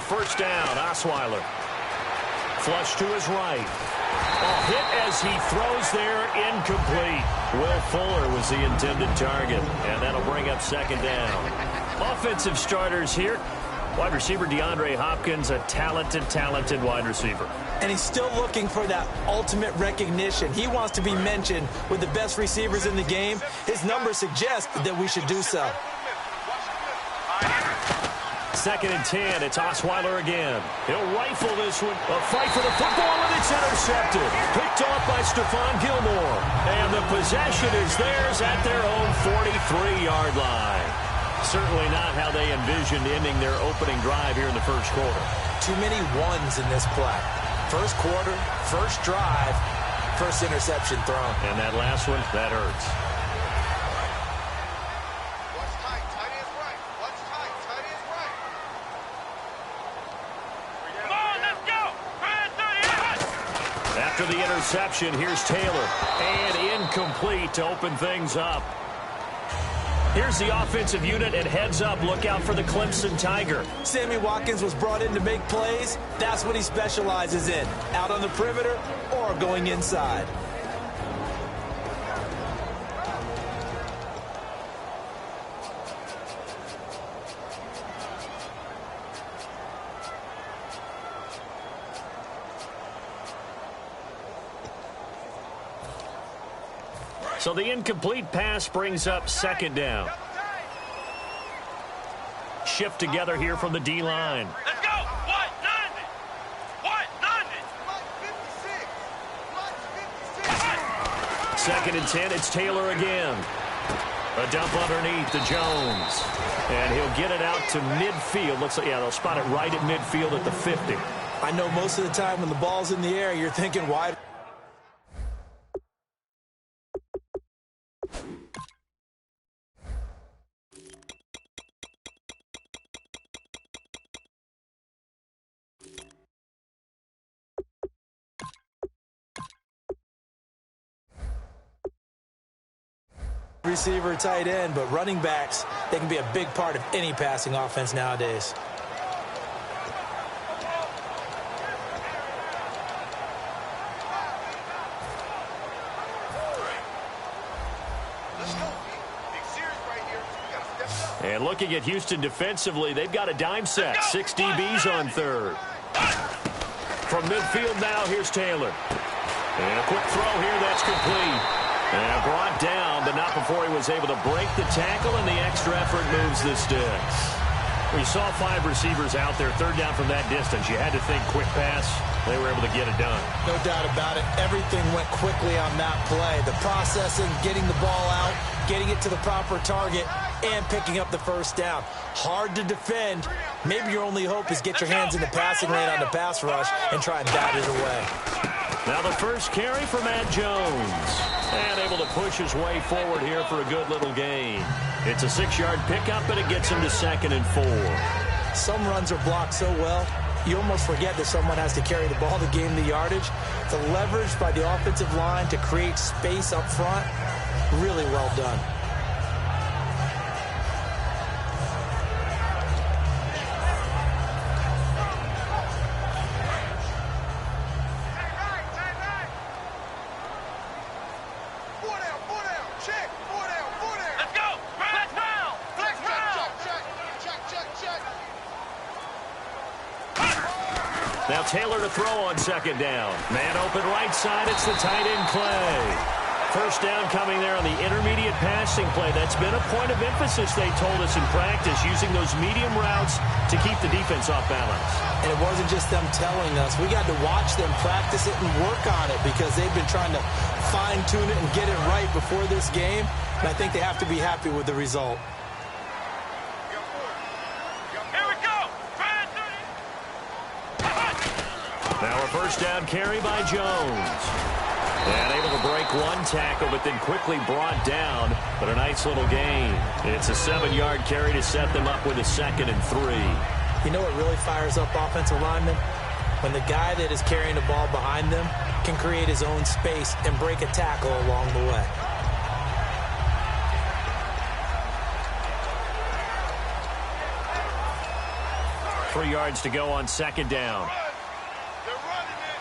first down. Osweiler. Flush to his right. Hit as he throws there, incomplete. Will Fuller was the intended target, and that'll bring up second down. Offensive starters here. Wide receiver DeAndre Hopkins, a talented wide receiver. And he's still looking for that ultimate recognition. He wants to be mentioned with the best receivers in the game. His numbers suggest that we should do so. Second and 10, it's Osweiler again. He'll rifle this one. A fight for the football, and it's intercepted. Picked off by Stephon Gilmore. And the possession is theirs at their own 43-yard line. Certainly not how they envisioned ending their opening drive here in the first quarter. Too many ones in this play. First quarter, first drive, first interception thrown. And that last one, that hurts. After the interception, here's Taylor. And incomplete to open things up. Here's the offensive unit, and heads up, look out for the Clemson Tiger. Sammy Watkins was brought in to make plays. That's what he specializes in, out on the perimeter or going inside. So the incomplete pass brings up second down. Shift together here from the D-line. Let's go! What? 90! What? 90! Second and 10, it's Taylor again. A dump underneath to Jones. And he'll get it out to midfield. Looks like, yeah, they'll spot it right at midfield at the 50. I know most of the time when the ball's in the air, you're thinking wide. Receiver, tight end, but running backs, they can be a big part of any passing offense nowadays. And looking at Houston defensively, they've got a dime set. 6 DBs on third. From midfield now, here's Taylor. And a quick throw here, that's complete. And brought down, but not before he was able to break the tackle, and the extra effort moves the sticks. We saw 5 receivers out there, third down from that distance. You had to think quick pass. They were able to get it done. No doubt about it. Everything went quickly on that play. The processing, getting the ball out, getting it to the proper target, and picking up the first down. Hard to defend. Maybe your only hope is get your hands in the passing lane on the pass rush and try and bat it away. Now the first carry for Matt Jones. And able to push his way forward here for a good little gain. It's a 6-yard pickup, and it gets him to 2nd and 4. Some runs are blocked so well, you almost forget that someone has to carry the ball to gain the yardage. The leverage by the offensive line to create space up front, really well done. Now Taylor to throw on 2nd down. Man open right side. It's the tight end Clay. First down coming there on the intermediate passing play. That's been a point of emphasis, they told us in practice, using those medium routes to keep the defense off balance. And it wasn't just them telling us. We got to watch them practice it and work on it because they've been trying to fine-tune it and get it right before this game. And I think they have to be happy with the result. Now a first down carry by Jones. And able to break one tackle, but then quickly brought down. But a nice little gain. It's a 7-yard carry to set them up with a 2nd and 3. You know what really fires up offensive linemen? When the guy that is carrying the ball behind them can create his own space and break a tackle along the way. 3 yards to go on second down. They're running it.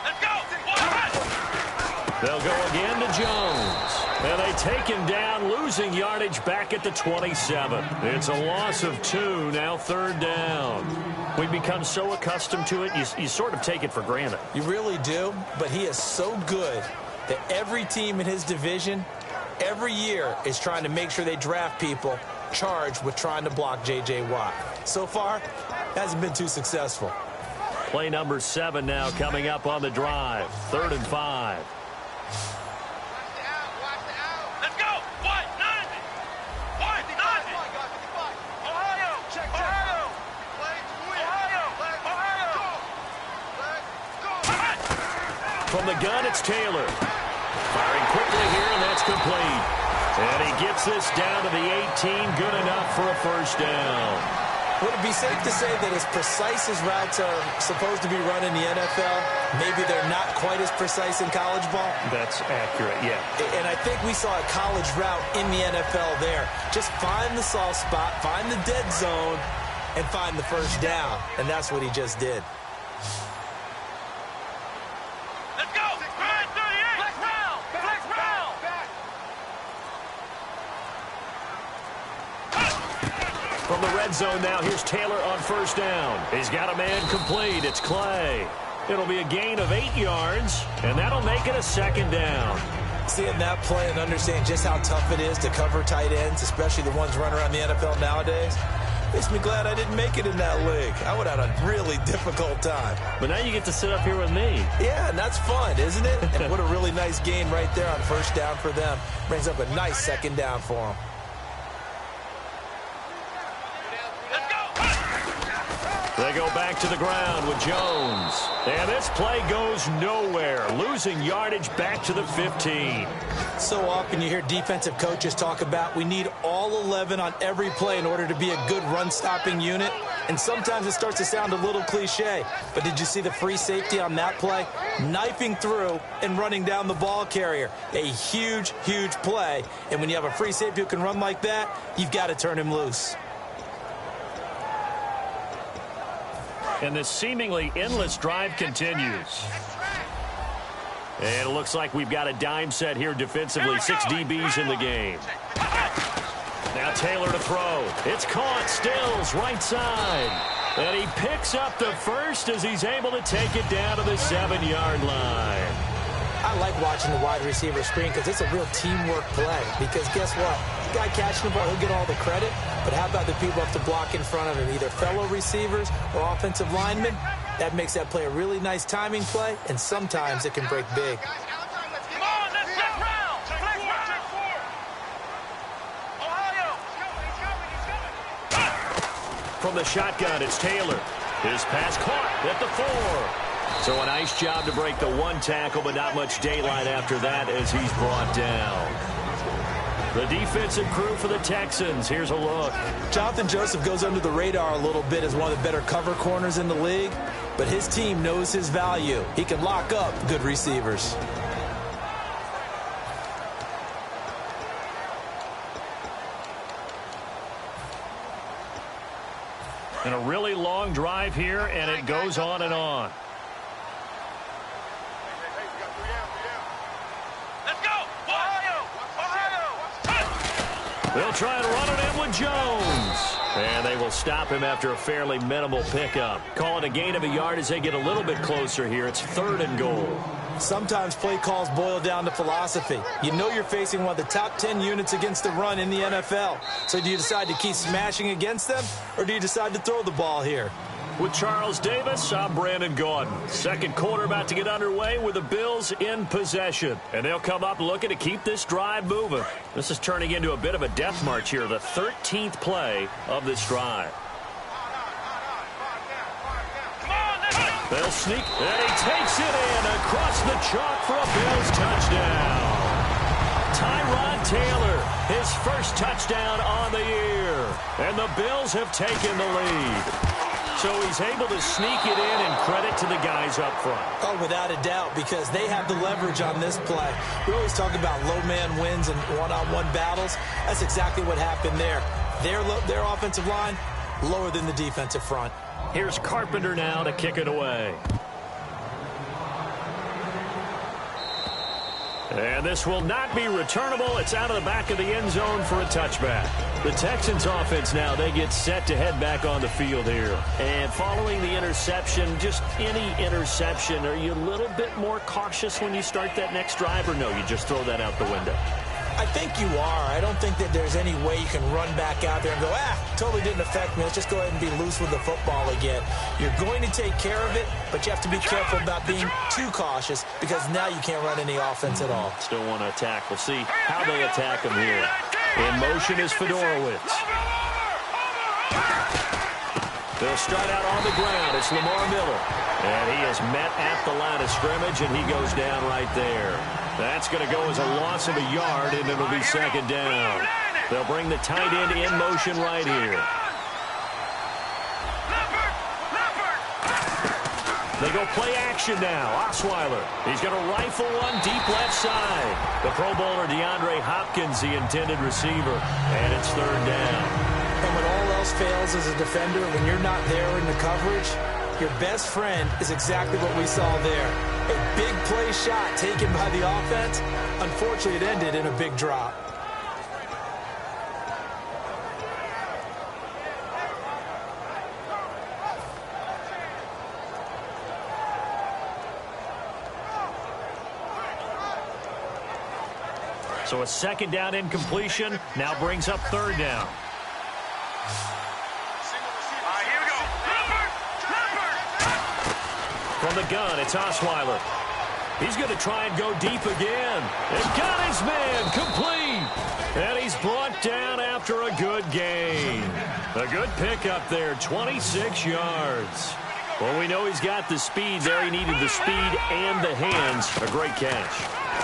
Let's go. They'll go again to Jones. And they take him down, losing yardage back at the 27. It's a loss of 2, now third down. We've become so accustomed to it, you sort of take it for granted. You really do, but he is so good that every team in his division every year is trying to make sure they draft people charged with trying to block J.J. Watt. So far, hasn't been too successful. Play number 7 now coming up on the drive. 3rd and 5. Let's go. What? 90. What? 90. Ohio. Ohio. From the gun, it's Taylor. Firing quickly here, and that's complete. And he gets this down to the 18, good enough for a first down. Would it be safe to say that as precise as routes are supposed to be run in the NFL, maybe they're not quite as precise in college ball? That's accurate, yeah. And I think we saw a college route in the NFL there. Just find the soft spot, find the dead zone, and find the first down. And that's what he just did. Let's go. 38. Flex round. Flex round. From the red zone now, here's Taylor on first down. He's got a man complete. It's Clay. It'll be a gain of 8 yards, and that'll make it a second down. Seeing that play and understanding just how tough it is to cover tight ends, especially the ones running around the NFL nowadays, makes me glad I didn't make it in that league. I would have had a really difficult time. But now you get to sit up here with me. Yeah, and that's fun, isn't it? And what a really nice gain right there on first down for them. Brings up a nice second down for them. They go back to the ground with Jones. And this play goes nowhere, losing yardage back to the 15. So often you hear defensive coaches talk about we need all 11 on every play in order to be a good run-stopping unit. And sometimes it starts to sound a little cliche. But did you see the free safety on that play? Knifing through and running down the ball carrier. A huge, huge play. And when you have a free safety who can run like that, you've got to turn him loose. And this seemingly endless drive continues. And it looks like we've got a dime set here defensively. 6 DBs in the game. Now Taylor to throw. It's caught. Stills right side. And he picks up the first as he's able to take it down to the 7-yard line. I like watching the wide receiver screen because it's a real teamwork play. Because guess what? The guy catching the ball, he'll get all the credit. But how about the people have to block in front of him, either fellow receivers or offensive linemen? That makes that play a really nice timing play, and sometimes it can break big. Come on, let's flex round. Flex round. Ohio. He's coming. From the shotgun, it's Taylor. His pass caught at the 4. So a nice job to break the 1 tackle, but not much daylight after that as he's brought down. The defensive crew for the Texans. Here's a look. Jonathan Joseph goes under the radar a little bit as one of the better cover corners in the league, but his team knows his value. He can lock up good receivers. And a really long drive here, and it goes on and on. They'll try and run it in with Jones. And they will stop him after a fairly minimal pickup. Call it a gain of a yard as they get a little bit closer here. It's 3rd and goal. Sometimes play calls boil down to philosophy. You know you're facing one of the top 10 units against the run in the NFL. So do you decide to keep smashing against them, or do you decide to throw the ball here? With Charles Davis, I'm Brandon Gaudin. Second quarter about to get underway with the Bills in possession. And they'll come up looking to keep this drive moving. This is turning into a bit of a death march here, the 13th play of this drive. They'll sneak, and he takes it in across the chalk for a Bills touchdown. Tyrod Taylor, his first touchdown on the year. And the Bills have taken the lead. So he's able to sneak it in, and credit to the guys up front. Oh, without a doubt, because they have the leverage on this play. We always talk about low man wins and one-on-one battles. That's exactly what happened there. Their offensive line, lower than the defensive front. Here's Carpenter now to kick it away. And this will not be returnable. It's out of the back of the end zone for a touchback. The Texans offense now, they get set to head back on the field here. And following the interception, just any interception, are you a little bit more cautious when you start that next drive, or no, you just throw that out the window? I think you are. I don't think that there's any way you can run back out there and go, totally didn't affect me. Let's just go ahead and be loose with the football again. You're going to take care of it, but you have to be careful about being too cautious because now you can't run any offense at all. Still want to attack. We'll see how they attack him here. In motion is Fedorowicz. They'll start out on the ground. It's Lamar Miller. And he is met at the line of scrimmage, and he goes down right there. That's going to go as a loss of a yard, and it'll be second down. They'll bring the tight end in motion right here. They go play action now. Osweiler. He's going to rifle one deep left side. The Pro Bowler DeAndre Hopkins, the intended receiver, and it's third down. And when all else fails as a defender, when you're not there in the coverage, your best friend is exactly what we saw there. A big play shot taken by the offense. Unfortunately, it ended in a big drop. So a second down incompletion now brings up third down. From the gun, it's Osweiler. He's going to try and go deep again. And got his man complete. And he's brought down after a good gain. A good pickup there, 26 yards. Well, we know he's got the speed there. He needed the speed and the hands. A great catch.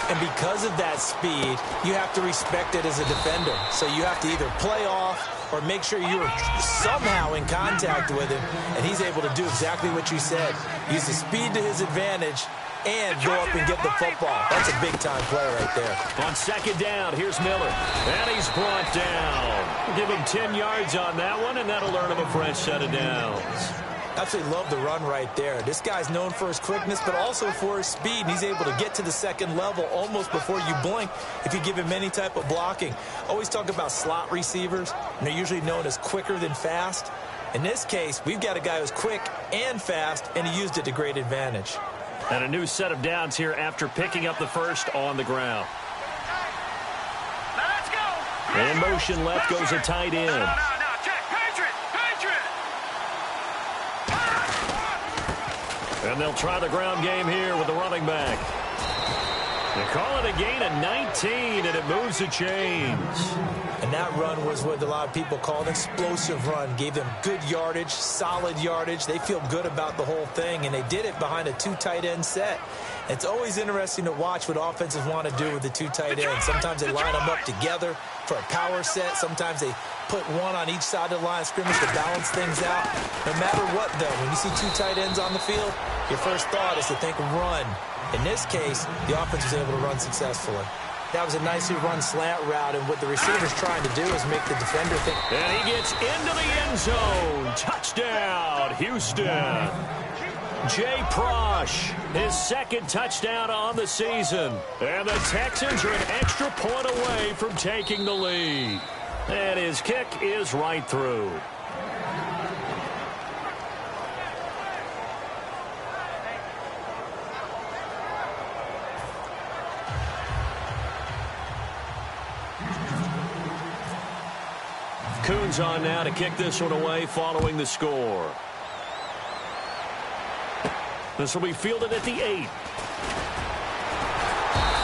And because of that speed, you have to respect it as a defender. So you have to either play off or make sure you're somehow in contact with him, and he's able to do exactly what you said. Use the speed to his advantage and go up and get the football. That's a big-time play right there. On second down, here's Miller. And he's brought down. Give him 10 yards on that one, and that'll earn him a fresh set of downs. Absolutely love the run right there. This guy's known for his quickness, but also for his speed. And he's able to get to the second level almost before you blink if you give him any type of blocking. Always talk about slot receivers, and they're usually known as quicker than fast. In this case, we've got a guy who's quick and fast, and he used it to great advantage. And a new set of downs here after picking up the first on the ground. Let's go. In motion left goes a tight end. And they'll try the ground game here with the running back. They call it a gain of 19, and it moves the chains. And that run was what a lot of people call an explosive run. Gave them good yardage, solid yardage. They feel good about the whole thing, and they did it behind a two tight end set. It's always interesting to watch what offenses want to do with the two tight ends. Sometimes they line them up together for a power set. Sometimes they put one on each side of the line of scrimmage to balance things out. No matter what, though, when you see two tight ends on the field, your first thought is to think run. In this case, the offense was able to run successfully. That was a nicely run slant route, and what the receiver's trying to do is make the defender think. And he gets into the end zone. Touchdown, Houston. Jay Prosh, his second touchdown on the season. And the Texans are an extra point away from taking the lead. And his kick is right through. Coons on now to kick this one away following the score. This will be fielded at the 8.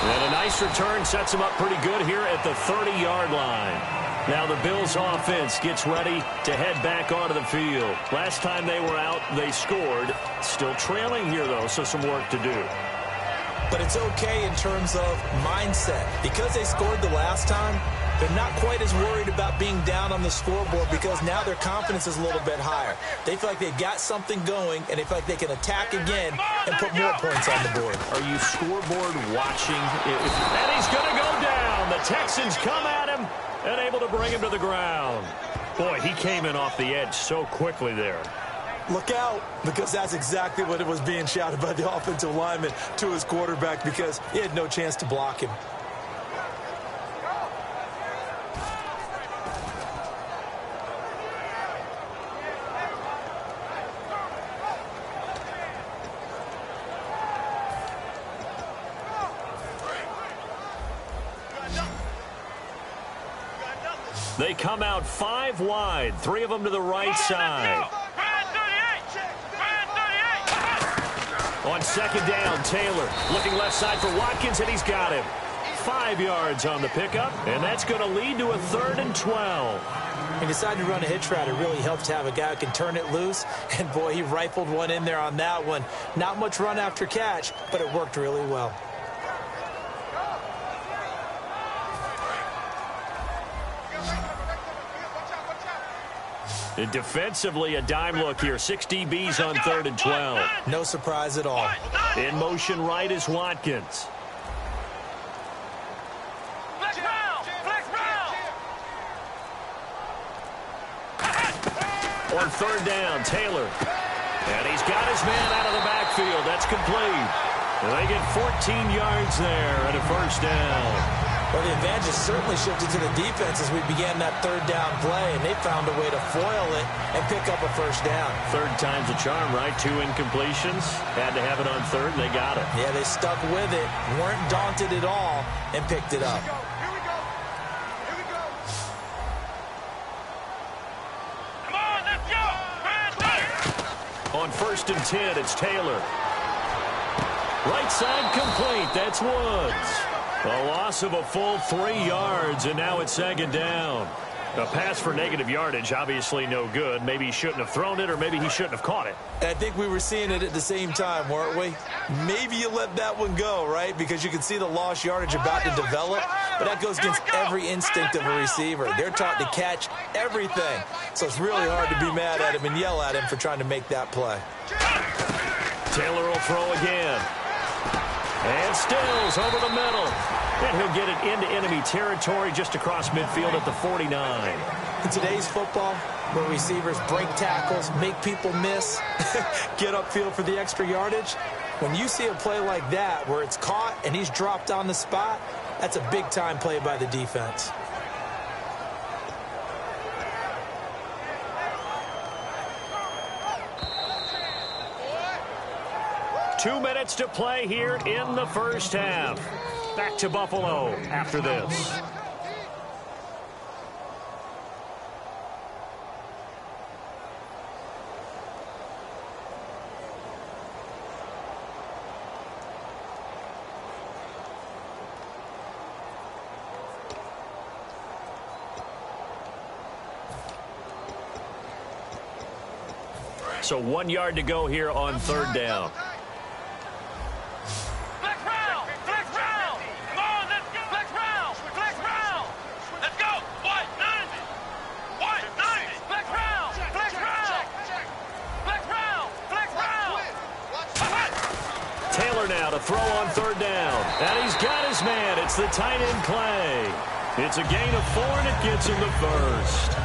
And a nice return sets him up pretty good here at the 30-yard line. Now the Bills offense gets ready to head back onto the field. Last time they were out, they scored. Still trailing here, though, so some work to do. But it's okay in terms of mindset. Because they scored the last time, they're not quite as worried about being down on the scoreboard because now their confidence is a little bit higher. They feel like they've got something going, and they feel like they can attack again and put more points on the board. Are you scoreboard watching? And he's going to go down. The Texans come at him and able to bring him to the ground. Boy, he came in off the edge so quickly there. Look out, because that's exactly what it was being shouted by the offensive lineman to his quarterback, because he had no chance to block him. They come out 5 wide, 3 of them to the right side. On second down, Taylor looking left side for Watkins, and he's got him. 5 yards on the pickup, and that's going to lead to a 3rd and 12. He decided to run a hitch route. It really helps to have a guy who can turn it loose, and boy, he rifled one in there on that one. Not much run after catch, but it worked really well. And defensively, a dime look here. 6 DBs on 3rd and 12. No surprise at all. In motion right is Watkins. Flex round! Flex round! On 3rd down, Taylor. And he's got his man out of the backfield. That's complete. And they get 14 yards there and a 1st down. Well, the advantage has certainly shifted to the defense as we began that 3rd down play, and they found a way to foil it and pick up a 1st down. 3rd time's a charm, right? 2 incompletions. Had to have it on 3rd, and they got it. Yeah, they stuck with it, weren't daunted at all, and picked it up. Here we go! Here we go! Come on, let's go! On 1st and 10, it's Taylor. Right side complete. That's Woods. A loss of a full 3 yards, and now it's 2nd down. A pass for negative yardage, obviously no good. Maybe he shouldn't have thrown it, or maybe he shouldn't have caught it. I think we were seeing it at the same time, weren't we? Maybe you let that one go, right? Because you can see the lost yardage about to develop, but that goes against every instinct of a receiver. They're taught to catch everything, so it's really hard to be mad at him and yell at him for trying to make that play. Taylor will throw again. And Stills over the middle. And he'll get it into enemy territory just across midfield at the 49. In today's football, where receivers break tackles, make people miss, get upfield for the extra yardage, when you see a play like that where it's caught and he's dropped on the spot, that's a big-time play by the defense. Two minutes to play here in the 1st half. Back to Buffalo after this. So 1 yard to go here on 3rd down. Taylor now to throw on 3rd down. And he's got his man. It's the tight end Clay. It's a gain of 4, and it gets him the 1st.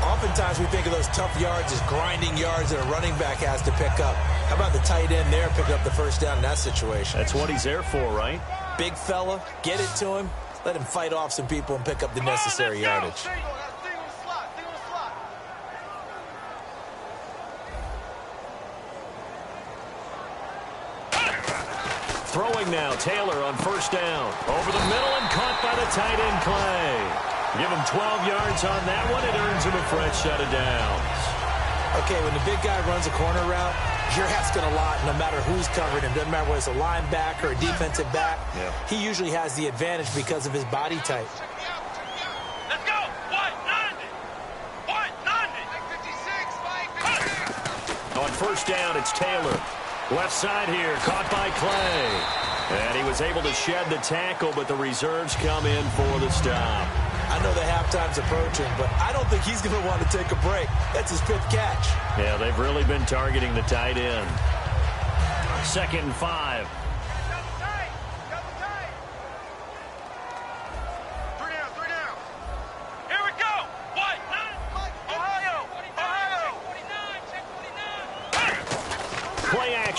Oftentimes we think of those tough yards as grinding yards that a running back has to pick up. How about the tight end there picking up the 1st down in that situation? That's what he's there for, right? Big fella, get it to him, let him fight off some people and pick up the necessary yardage. Throwing now, Taylor on 1st down. Over the middle and caught by the tight end, Clay. Give him 12 yards on that one. It earns him a fresh set of downs. Okay, when the big guy runs a corner route, you're asking a lot no matter who's covering him. Doesn't matter whether it's a linebacker or a defensive back. Yeah. He usually has the advantage because of his body type. Let's go! 190! 190! On 1st down, it's Taylor. Left side here, caught by Clay. And he was able to shed the tackle, but the reserves come in for the stop. I know the halftime's approaching, but I don't think he's going to want to take a break. That's his 5th catch. Yeah, they've really been targeting the tight end. 2nd and 5. Three down. Here we go. 190!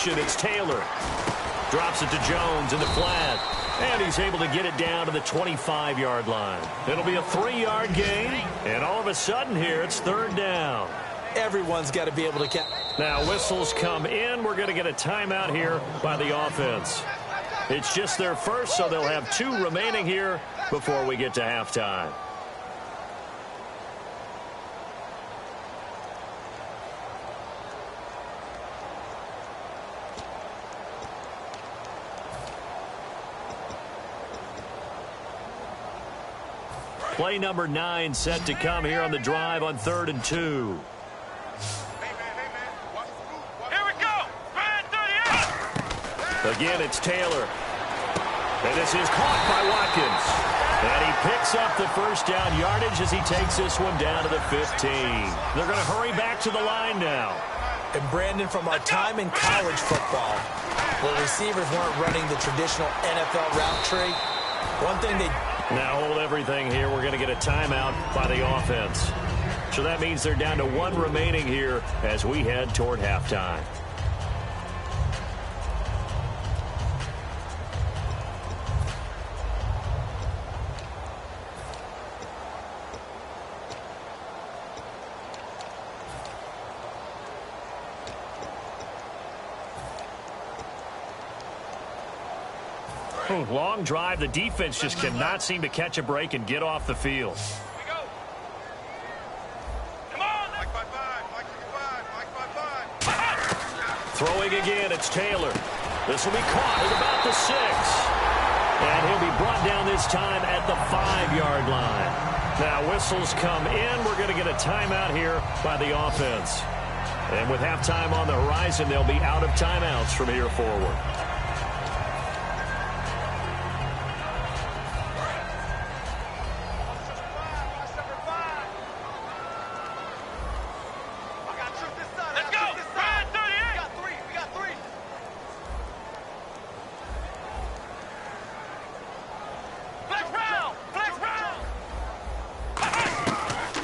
action. It's Taylor. Drops it to Jones in the flat. And he's able to get it down to the 25-yard line. It'll be a 3-yard gain. And all of a sudden here, it's third down. Everyone's got to be able to catch. Now whistles come in. We're going to get a timeout here by the offense. It's just their first, so they'll have 2 remaining here before we get to halftime. Play number 9 set to come here on the drive on 3rd and 2. Here we go. Ryan 38. Again, it's Taylor. And this is caught by Watkins. And he picks up the first down yardage as he takes this one down to the 15. They're going to hurry back to the line now. And Brandon, from our time in college football, where receivers weren't running the traditional NFL route tree, one thing they... Now hold everything here. We're going to get a timeout by the offense. So that means they're down to 1 remaining here as we head toward halftime. Long drive. The defense just cannot seem to catch a break and get off the field. Throwing again, it's Taylor. This will be caught at about the 6. And he'll be brought down this time at the 5-yard line. Now whistles come in. We're going to get a timeout here by the offense. And with halftime on the horizon, they'll be out of timeouts from here forward.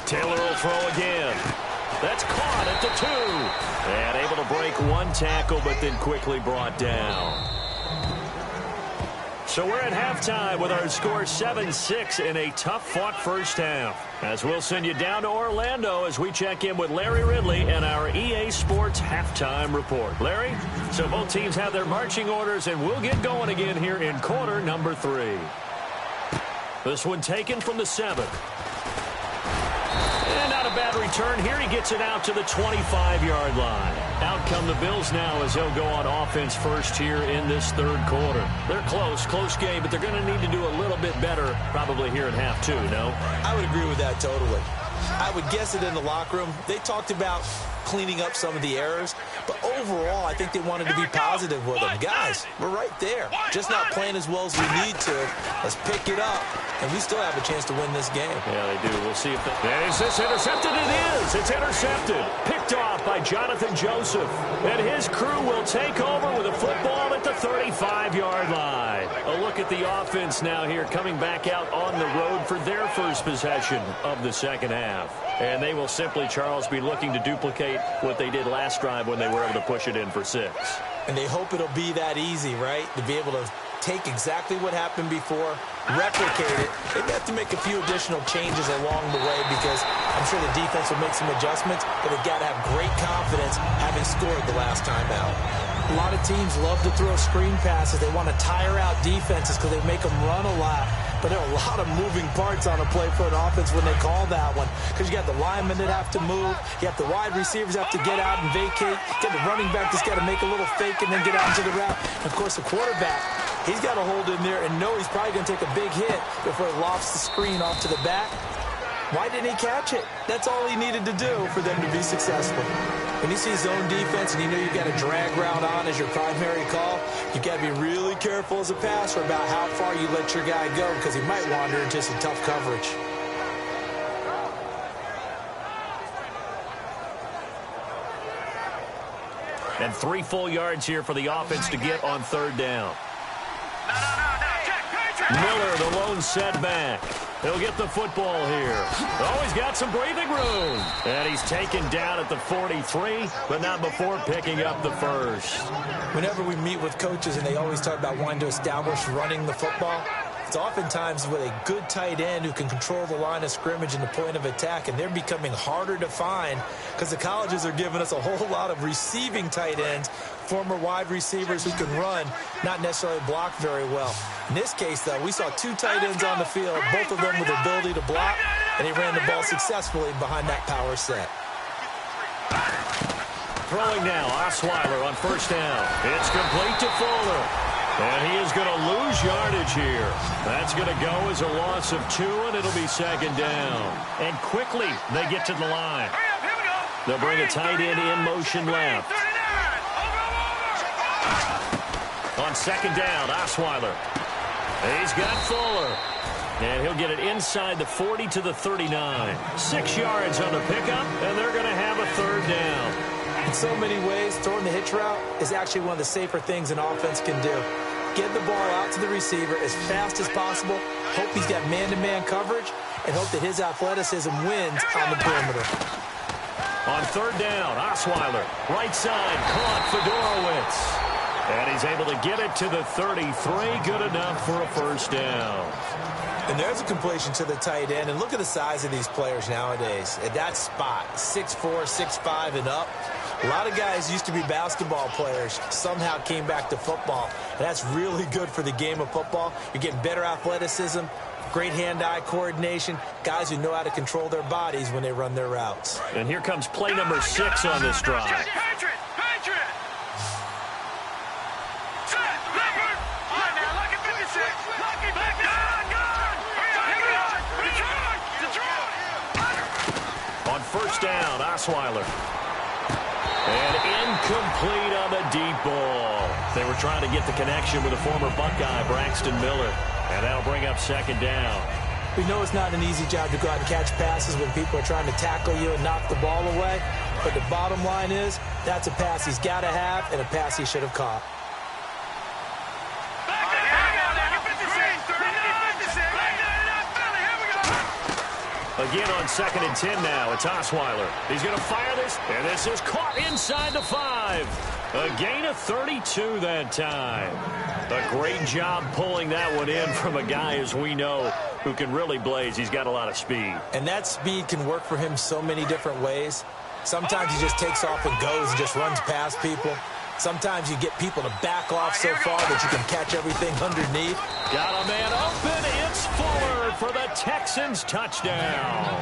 Taylor will throw again. That's caught at the 2. And able to break 1 tackle, but then quickly brought down. So we're at halftime with our score 7-6 in a tough-fought first half. As we'll send you down to Orlando as we check in with Larry Ridley and our EA Sports halftime report. Larry, so both teams have their marching orders, and we'll get going again here in quarter number 3. This one taken from the 7th. A bad return here. He gets it out to the 25-yard line. Out come the Bills now as they'll go on offense first here in this 3rd quarter. They're close game, but they're going to need to do a little bit better probably here in half 2, no? I would agree with that totally. I would guess it in the locker room. They talked about cleaning up some of the errors, but overall, I think they wanted to be positive with them. Guys, we're right there. Just not playing as well as we need to. Let's pick it up, and we still have a chance to win this game. Yeah, they do. We'll see if and is this intercepted? It is. It's intercepted. Picked off by Jonathan Joseph. And his crew will take over with a football at the 35-yard line. A look at the offense now here coming back out on the road for their first possession of the second half. And they will simply, Charles, be looking to duplicate what they did last drive when they were able to push it in for 6. And they hope it'll be that easy, right? To be able to take exactly what happened before, replicate it. They may have to make a few additional changes along the way because I'm sure the defense will make some adjustments, but they've got to have great confidence having scored the last time out. A lot of teams love to throw screen passes. They want to tire out defenses because they make them run a lot. But there are a lot of moving parts on a play for an offense when they call that one. Because you got the linemen that have to move. You have the wide receivers have to get out and vacate. You got the running back that's got to make a little fake and then get out into the route. And, of course, the quarterback, he's got to hold in there and know he's probably going to take a big hit before he lofts the screen off to the back. Why didn't he catch it? That's all he needed to do for them to be successful. When you see zone defense and you know you've got a drag route on as your primary call, you've got to be really careful as a passer about how far you let your guy go because he might wander into some tough coverage. And 3 full yards here for the offense to get on 3rd down. Miller, the lone setback. He'll get the football here. Oh, he's got some breathing room. And he's taken down at the 43, but not before picking up the first. Whenever we meet with coaches and they always talk about wanting to establish running the football, it's oftentimes with a good tight end who can control the line of scrimmage and the point of attack, and they're becoming harder to find because the colleges are giving us a whole lot of receiving tight ends, former wide receivers who can run, not necessarily block very well. In this case, though, we saw two tight ends on the field, both of them with the ability to block, and he ran the ball successfully behind that power set. Throwing now, Osweiler on first down. It's complete to Fuller. And he is going to lose yardage here. That's going to go as a loss of 2, and it'll be second down. And quickly, they get to the line. They'll bring a tight end in motion left. On second down, Osweiler. He's got Fuller. And he'll get it inside the 40 to the 39. 6 yards on the pickup, and they're going to have a third down. In so many ways, throwing the hitch route is actually one of the safer things an offense can do. Get the ball out to the receiver as fast as possible, hope he's got man-to-man coverage, and hope that his athleticism wins on the perimeter. On third down, Osweiler, right side, caught Fedorowicz. And he's able to get it to the 33, good enough for a first down. And there's a completion to the tight end. And look at the size of these players nowadays. At that spot, 6'4", 6'5", and up. A lot of guys used to be basketball players, somehow came back to football. And that's really good for the game of football. You're getting better athleticism, great hand-eye coordination, guys who know how to control their bodies when they run their routes. And here comes play number 6 on this drive. On first down, Osweiler. And incomplete on the deep ball. They were trying to get the connection with the former Buckeye, Braxton Miller. And that'll bring up second down. We know it's not an easy job to go out and catch passes when people are trying to tackle you and knock the ball away. But the bottom line is, that's a pass he's got to have and a pass he should have caught. Again on 2nd and 10 now. It's Osweiler. He's going to fire this, and this is caught inside the 5. A gain of 32 that time. A great job pulling that one in from a guy, as we know, who can really blaze. He's got a lot of speed. And that speed can work for him so many different ways. Sometimes he just takes off and goes and just runs past people. Sometimes you get people to back off so far that you can catch everything underneath. Got a man open. It's Fuller for the Texans touchdown.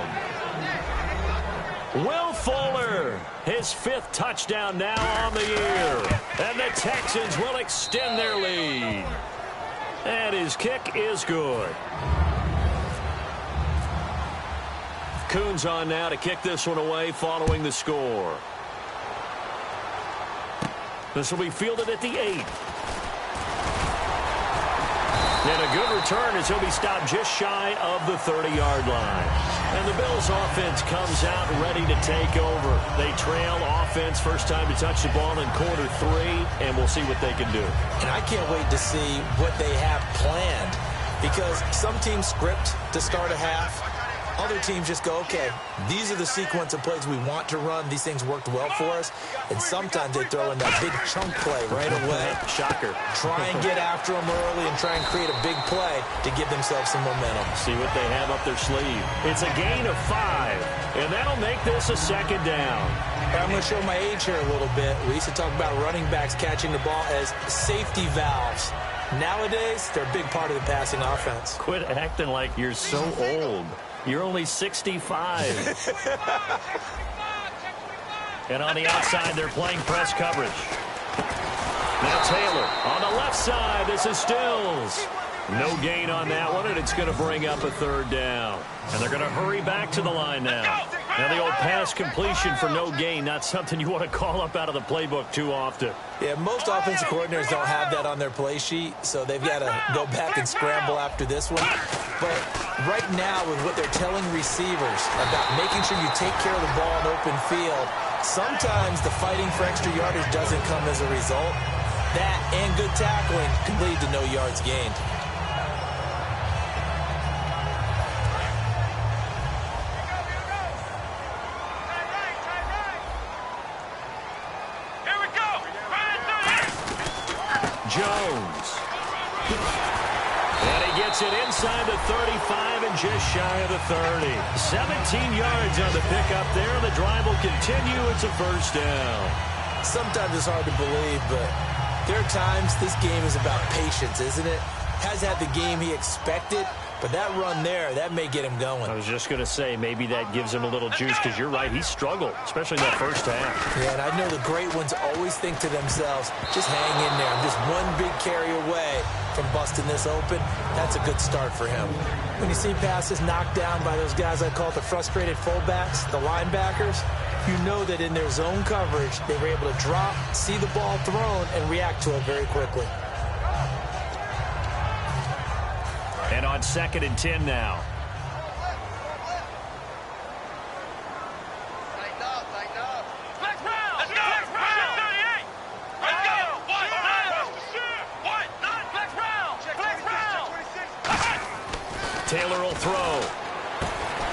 Will Fuller, his 5th touchdown now on the year. And the Texans will extend their lead. And his kick is good. Coons on now to kick this one away following the score. This will be fielded at the 8. And a good return as he'll be stopped just shy of the 30-yard line. And the Bills offense comes out ready to take over. They trail offense first time to touch the ball in quarter 3, and we'll see what they can do. And I can't wait to see what they have planned, because some teams script to start a half. Other teams just go, okay, these are the sequence of plays we want to run. These things worked well for us. And sometimes they throw in that big chunk play right away. Shocker. Try and get after them early and try and create a big play to give themselves some momentum. See what they have up their sleeve. It's a gain of 5, and that'll make this a second down. I'm going to show my age here a little bit. We used to talk about running backs catching the ball as safety valves. Nowadays, they're a big part of the passing offense. Quit acting like you're so old. You're only 65. And on the outside, they're playing press coverage. Now Taylor on the left side. This is Stills. No gain on that one, and it's going to bring up a third down. And they're going to hurry back to the line now. Now the old pass completion for no gain, not something you want to call up out of the playbook too often. Yeah, most offensive coordinators don't have that on their play sheet, so they've got to go back and scramble after this one. But right now, with what they're telling receivers about making sure you take care of the ball in open field, sometimes the fighting for extra yardage doesn't come as a result. That and good tackling can lead to no yards gained. And he gets it inside the 35 and just shy of the 30. 17 yards on the pickup there. The drive will continue. It's a first down. Sometimes it's hard to believe, but there are times this game is about patience, isn't it? Has had the game he expected, but that run there, that may get him going. I was just going to say, maybe that gives him a little juice, because you're right, he struggled, especially in that first half. Yeah, and I know the great ones always think to themselves, just hang in there. I'm just one big carry away from busting this open. That's a good start for him. When you see passes knocked down by those guys I call the frustrated fullbacks, the linebackers, you know that in their zone coverage, they were able to drop, see the ball thrown, and react to it very quickly. And on 2nd and 10 now. Let's go! Let's go! 38! Let's go! What? Let's round! Taylor will throw.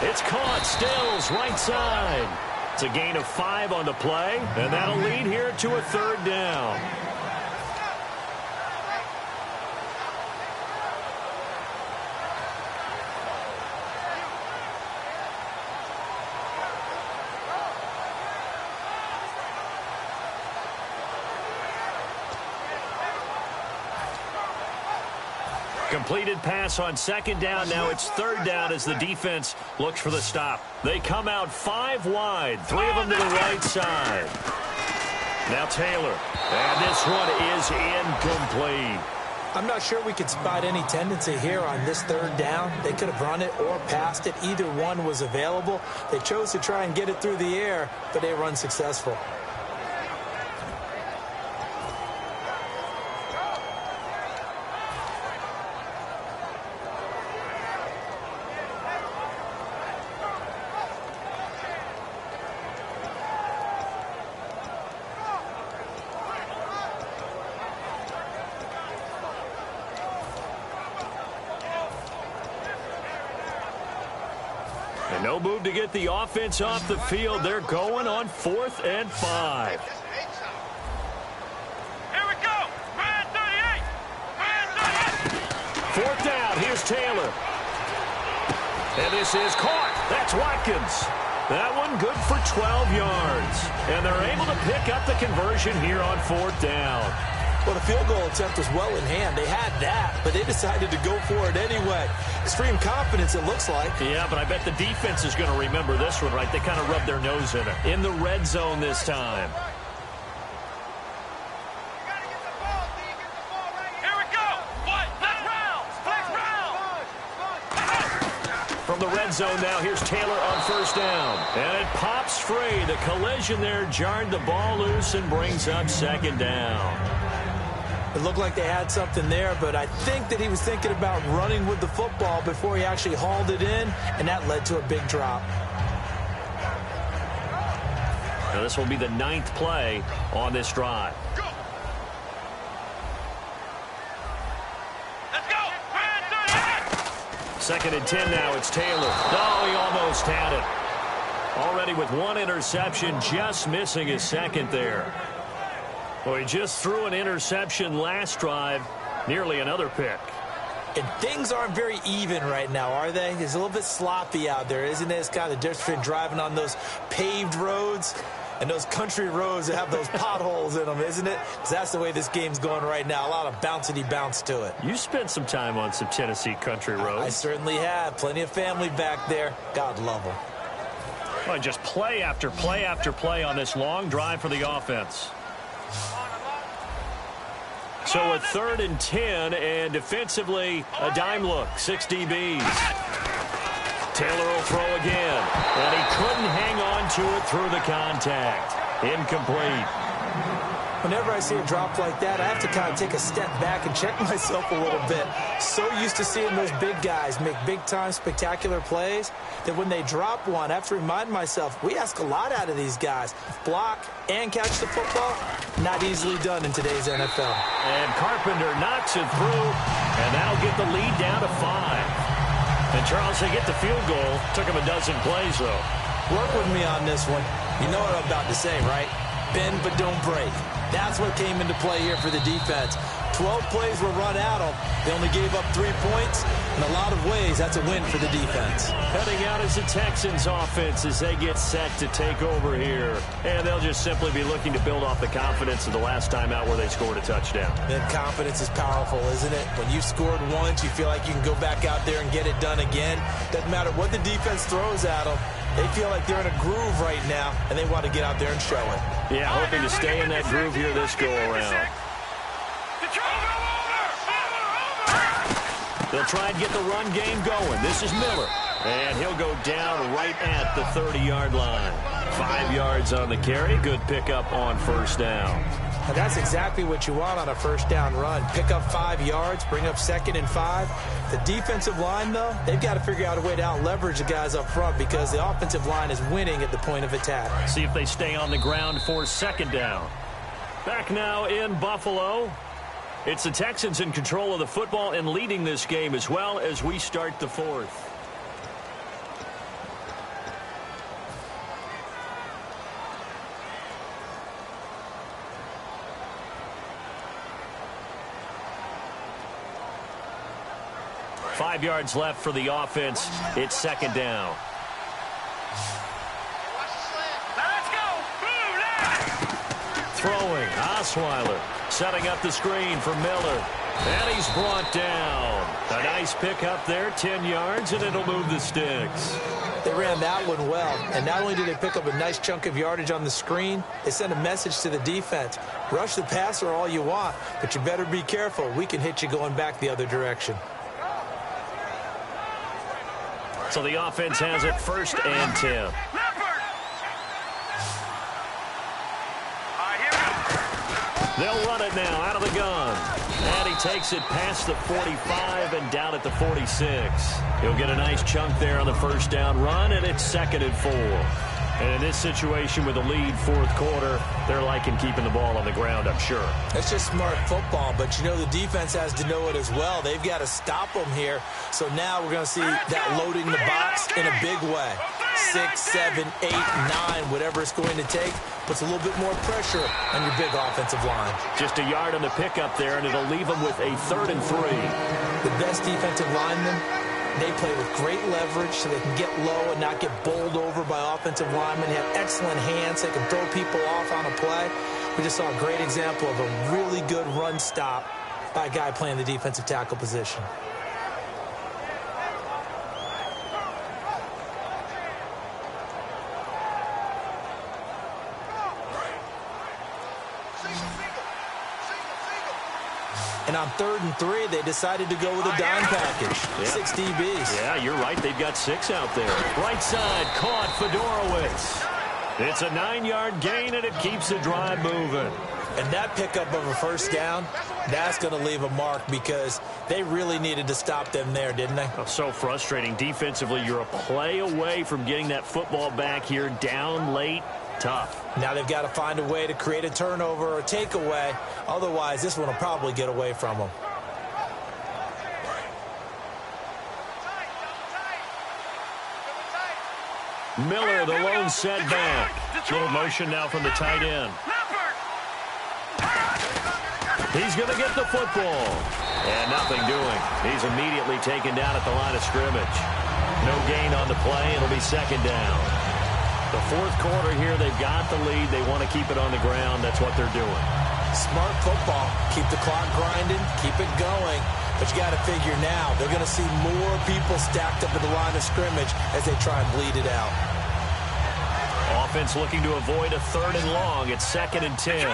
It's caught. Stills right side. It's a gain of 5 on the play, and that'll lead here to a 3rd down. Completed pass on 2nd down. Now it's 3rd down as the defense looks for the stop. They come out 5 wide, 3 of them to the right side. Now Taylor, and this one is incomplete. I'm not sure we could spot any tendency here on this 3rd down. They could have run it or passed it. Either one was available. They chose to try and get it through the air, but they were unsuccessful. No move to get the offense off the field. They're going on 4th and 5. Here we go! Man 38! Man 38! 4th down. Here's Taylor. And this is caught. That's Watkins. That one good for 12 yards. And they're able to pick up the conversion here on 4th down. Well, the field goal attempt was well in hand. They had that, but they decided to go for it anyway. Extreme confidence, it looks like. Yeah, but I bet the defense is going to remember this one, right? They kind of rubbed their nose in it. In the red zone this time. Here we go! What? Let's round! Let's round! From the red zone now, here's Taylor on 1st down. And it pops free. The collision there jarred the ball loose and brings up 2nd down. It looked like they had something there, but I think that he was thinking about running with the football before he actually hauled it in, and that led to a big drop. Now this will be the 9th play on this drive. Let's go! Man 38! 2nd and 10 now. It's Taylor. Oh, he almost had it. Already with 1 interception, just missing his 2nd there. Well, he just threw an interception last drive, nearly another pick. And things aren't very even right now, are they? It's a little bit sloppy out there, isn't it? It's kind of the difference between driving on those paved roads and those country roads that have those potholes in them, isn't it? Because that's the way this game's going right now. A lot of bouncy bounce to it. You spent some time on some Tennessee country roads. I certainly have. Plenty of family back there. God love them. Well, just play after play after play on this long drive for the offense. So a 3rd and 10, and defensively, a dime look, 6 DBs. Taylor will throw again, and he couldn't hang on to it through the contact. Incomplete. Whenever I see a drop like that, I have to kind of take a step back and check myself a little bit. So used to seeing those big guys make big-time spectacular plays that when they drop one, I have to remind myself, we ask a lot out of these guys. Block and catch the football, not easily done in today's NFL. And Carpenter knocks it through, and that'll get the lead down to 5. And Charles, they get the field goal. Took him a dozen plays, though. Work with me on this one. You know what I'm about to say, right? Bend but don't break. That's what came into play here for the defense. 12 plays were run at them. They only gave up 3 points. In a lot of ways, that's a win for the defense. Heading out is the Texans offense as they get set to take over here. And they'll just simply be looking to build off the confidence of the last time out where they scored a touchdown. And confidence is powerful, isn't it? When you've scored once, you feel like you can go back out there and get it done again. Doesn't matter what the defense throws at them. They feel like they're in a groove right now, and they want to get out there and show it. Yeah, hoping to stay in that groove here this go-around. They'll try and get the run game going. This is Miller. And he'll go down right at the 30-yard line. 5 yards on the carry. Good pickup on first down. And that's exactly what you want on a first down run. Pick up 5 yards, bring up 2nd and 5. The defensive line, though, they've got to figure out a way to out-leverage the guys up front because the offensive line is winning at the point of attack. See if they stay on the ground for 2nd down. Back now in Buffalo. It's the Texans in control of the football and leading this game as well as we start the 4th. Five yards left for the offense. It's 2nd down. Let's go. Throwing, Osweiler setting up the screen for Miller. And he's brought down. A nice pickup there, 10 yards, and it'll move the sticks. They ran that one well, and not only did they pick up a nice chunk of yardage on the screen, they sent a message to the defense. Rush the passer all you want, but you better be careful. We can hit you going back the other direction. So the offense has it 1st and 10. They'll run it now out of the gun. And he takes it past the 45 and down at the 46. He'll get a nice chunk there on the first down run, and it's 2nd and 4. And in this situation with a lead 4th quarter, they're liking keeping the ball on the ground, I'm sure. It's just smart football, but you know the defense has to know it as well. They've got to stop them here. So now we're going to see that loading the box in a big way. 6, 7, 8, 9, whatever it's going to take, puts a little bit more pressure on your big offensive line. Just a yard on the pickup there, and it'll leave them with a 3rd and 3. The best defensive linemen, they play with great leverage so they can get low and not get bowled over by offensive linemen. They have excellent hands. They can throw people off on a play. We just saw a great example of a really good run stop by a guy playing the defensive tackle position. And on 3rd and 3, they decided to go with a dime package. Yeah. 6 DBs. Yeah, you're right. They've got 6 out there. Right side, caught Fedorowicz. It's a 9-yard gain, and it keeps the drive moving. And that pickup of a first down, that's going to leave a mark because they really needed to stop them there, didn't they? Oh, so frustrating. Defensively, you're a play away from getting that football back here down late. Tough. Now they've got to find a way to create a turnover or a takeaway. Otherwise, this one will probably get away from them. Miller, the lone setback. Little motion now from the tight end. He's going to get the football. And nothing doing. He's immediately taken down at the line of scrimmage. No gain on the play. It'll be 2nd down. The 4th quarter here, they've got the lead. They want to keep it on the ground. That's what they're doing. Smart football. Keep the clock grinding. Keep it going. But you got to figure now, they're going to see more people stacked up at the line of scrimmage as they try and bleed it out. Offense looking to avoid a 3rd and long. It's 2nd and 10.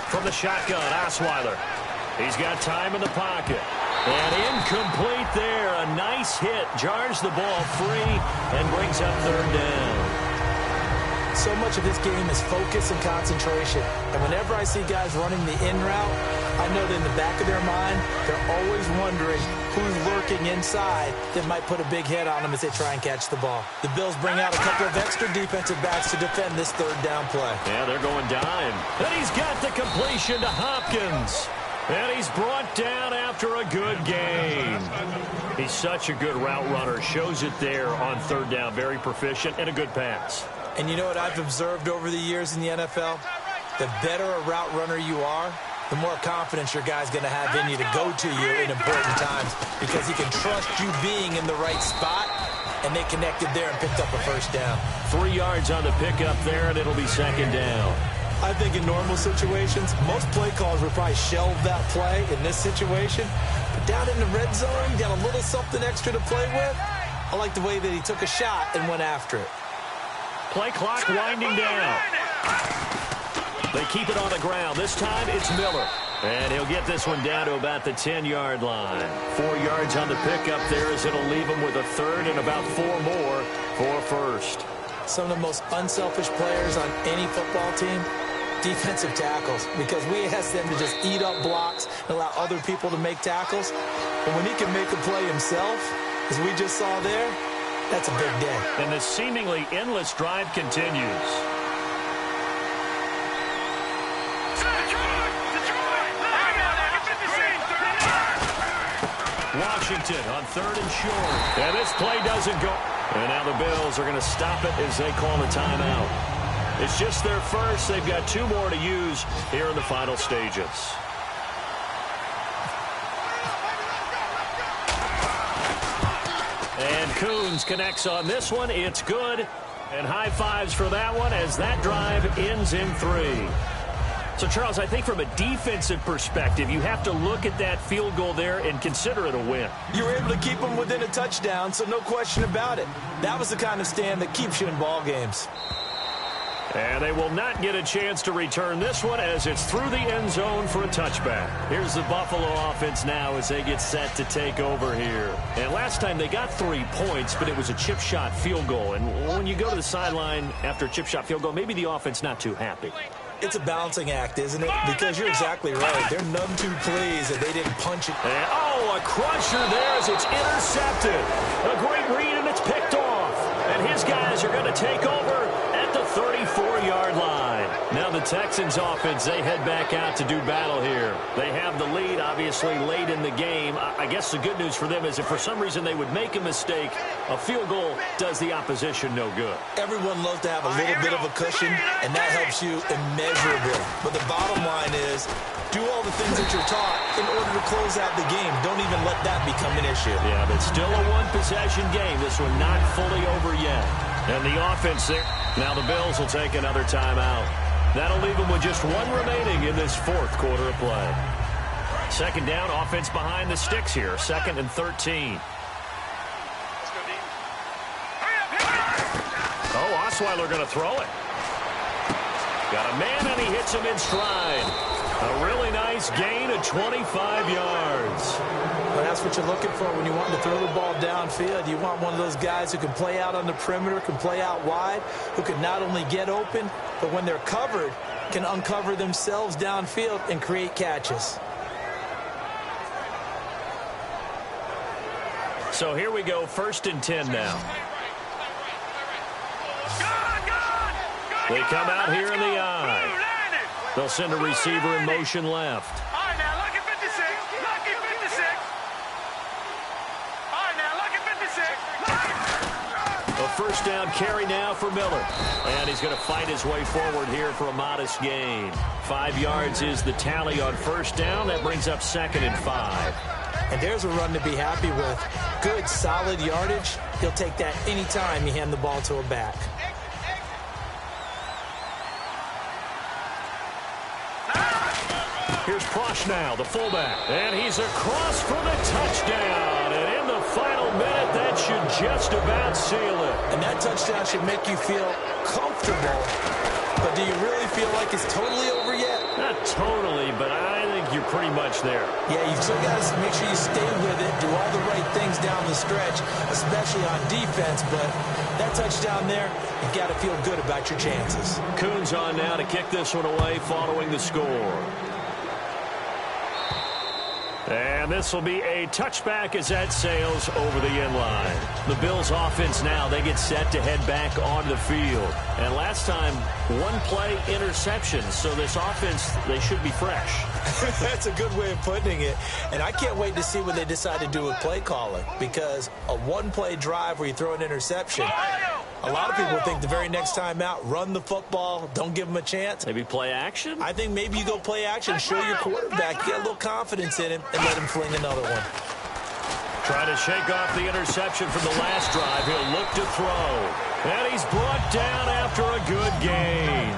From the shotgun, Osweiler. He's got time in the pocket. And incomplete there. A nice hit. Jars the ball free and brings up 3rd down. So much of this game is focus and concentration. And whenever I see guys running the in route, I know that in the back of their mind, they're always wondering who's lurking inside that might put a big hit on them as they try and catch the ball. The Bills bring out a couple of extra defensive backs to defend this 3rd down play. Yeah, they're going dime. And he's got the completion to Hopkins. And he's brought down after a good gain. He's such a good route runner. Shows it there on third down. Very proficient and a good pass. And you know what I've observed over the years in the NFL? The better a route runner you are, the more confidence your guy's going to have in you to go to you in important times because he can trust you being in the right spot, and they connected there and picked up a first down. 3 yards on the pickup there, and it'll be second down. I think in normal situations, most play calls would probably shelve that play in this situation. But down in the red zone, got a little something extra to play with. I like the way that he took a shot and went after it. Play clock winding down. They keep it on the ground. This time it's Miller. And he'll get this one down to about the 10-yard line. 4 yards on the pickup there as it'll leave him with a third and about 4 more for a first. Some of the most unselfish players on any football team, defensive tackles, because we ask them to just eat up blocks and allow other people to make tackles. But when he can make a play himself, as we just saw there, that's a big day. And the seemingly endless drive continues. Washington on third and short. And this play doesn't go. And now the Bills are going to stop it as they call the timeout. It's just their first. They've got 2 more to use here in the final stages. And Coons connects on this one. It's good. And high fives for that one as that drive ends in 3. So, Charles, I think from a defensive perspective, you have to look at that field goal there and consider it a win. You were able to keep them within a touchdown, so no question about it. That was the kind of stand that keeps you in ball games. And they will not get a chance to return this one as it's through the end zone for a touchback. Here's the Buffalo offense now as they get set to take over here. And last time they got 3 points, but it was a chip shot field goal. And when you go to the sideline after a chip shot field goal, maybe the offense not too happy. It's a balancing act, isn't it? Because you're exactly right. They're none too pleased that they didn't punch it. And, oh, a crusher there as it's intercepted. A great read, and it's picked off. And his guys are going to take over at the 34-yard line. Now the Texans offense, they head back out to do battle here. They have the lead, obviously, late in the game. I guess the good news for them is if for some reason they would make a mistake, a field goal does the opposition no good. Everyone loves to have a little bit of a cushion, and that helps you immeasurably. But the bottom line is, do all the things that you're taught in order to close out the game. Don't even let that become an issue. Yeah, but still a one-possession game. This one not fully over yet. And the offense there. Now the Bills will take another timeout. That'll leave them with just 1 remaining in this 4th quarter of play. Second down, offense behind the sticks here. 2nd and 13. Oh, Osweiler going to throw it. Got a man, and he hits him in stride. A really nice gain of 25 yards. Well, that's what you're looking for when you want to throw the ball downfield. You want one of those guys who can play out on the perimeter, can play out wide, who can not only get open, but when they're covered, can uncover themselves downfield and create catches. So here we go, 1st and 10 now. They come out here in the I. They'll send a receiver in motion left. All right, now, lucky 56. Lucky 56. All right, now, lucky 56. A first down carry now for Miller. And he's going to fight his way forward here for a modest gain. 5 yards is the tally on first down. That brings up 2nd and 5. And there's a run to be happy with. Good, solid yardage. He'll take that anytime you hand the ball to a back. Here's Prosh now, the fullback. And he's across for the touchdown. And in the final minute, that should just about seal it. And that touchdown should make you feel comfortable. But do you really feel like it's totally over yet? Not totally, but I think you're pretty much there. Yeah, you've still got to make sure you stay with it, do all the right things down the stretch, especially on defense. But that touchdown there, you've got to feel good about your chances. Coons on now to kick this one away following the score. And this will be a touchback as that sails over the end line. The Bills offense now, they get set to head back onto the field. And last time, one play interception. So this offense, they should be fresh. That's a good way of putting it. And I can't wait to see what they decide to do with play calling. Because a one-play drive where you throw an interception, a lot of people think the very next time out, run the football, don't give them a chance. Maybe play action? I think maybe you go play action, show your quarterback, get a little confidence in him, and let him fling another one. Try to shake off the interception from the last drive. He'll look to throw. And he's brought down after a good gain.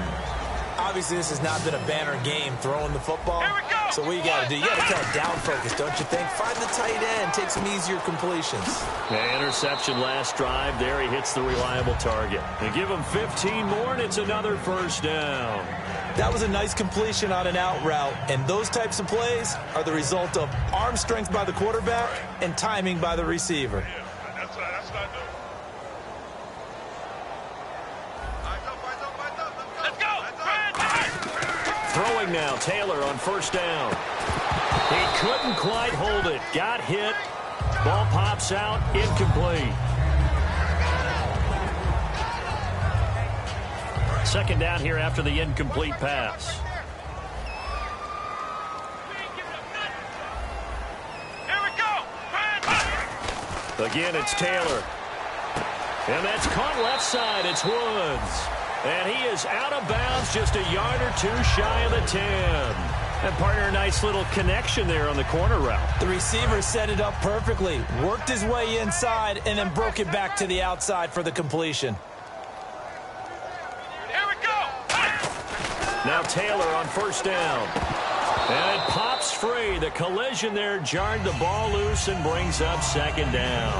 Obviously, this has not been a banner game throwing the football. So what you got to do, you got to kind of down focus, don't you think? Find the tight end, take some easier completions. The interception last drive. There he hits the reliable target. They give him 15 more, and it's another first down. That was a nice completion on an out route, and those types of plays are the result of arm strength by the quarterback and timing by the receiver. That's what I do. Let's go! Throwing now, Taylor on first down. He couldn't quite hold it. Got hit. Ball pops out, incomplete. Second down here after the incomplete pass. Here we go! Again, it's Taylor. And that's caught left side. It's Woods. And he is out of bounds just a yard or two shy of the 10. And partner, a nice little connection there on the corner route. The receiver set it up perfectly, worked his way inside, and then broke it back to the outside for the completion. Here we go! Now Taylor on first down. And it pops free. The collision there jarred the ball loose and brings up second down.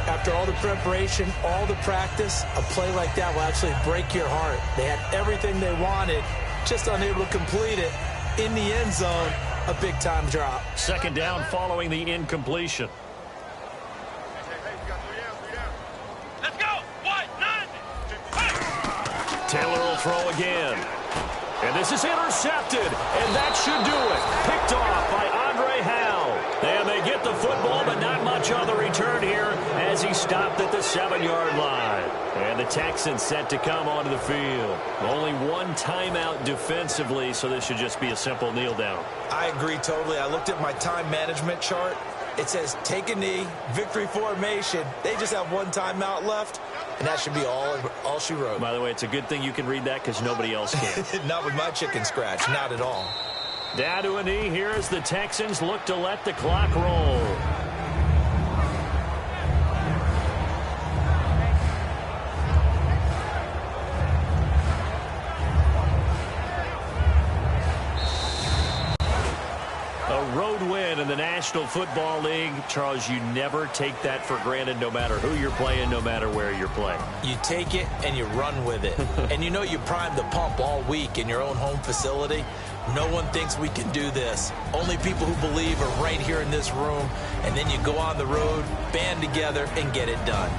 After all the preparation, all the practice, a play like that will actually break your heart. They had everything they wanted, just unable to complete it. In the end zone, a big-time drop. Second down following the incompletion. Let's go! What? None! Taylor will throw again. And this is intercepted. And that should do it. Picked off by Andre Howell. And they get the football, but not much on the return here as he stopped at the 7-yard line. And the Texans set to come onto the field. Only one timeout defensively, so this should just be a simple kneel down. I agree totally. I looked at my time management chart. It says take a knee, victory formation. They just have one timeout left, and that should be all she wrote. By the way, it's a good thing you can read that because nobody else can. Not with my chicken scratch, not at all. Down to a knee here as the Texans look to let the clock roll. A road win in the National Football League. Charles, you never take that for granted no matter who you're playing, no matter where you're playing. You take it and you run with it. And you know you primed the pump all week in your own home facility. No one thinks we can do this. Only people who believe are right here in this room. And then you go on the road, band together, and get it done.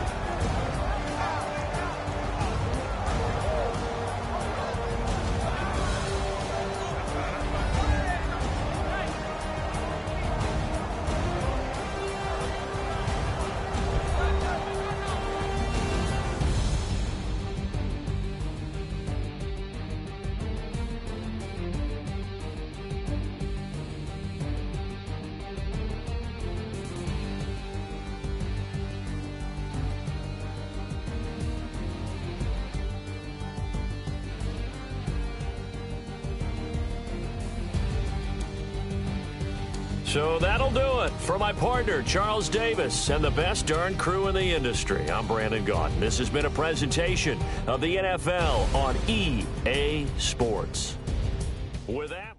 So that'll do it. For my partner, Charles Davis, and the best darn crew in the industry, I'm Brandon Gaudin. This has been a presentation of the NFL on EA Sports. With that...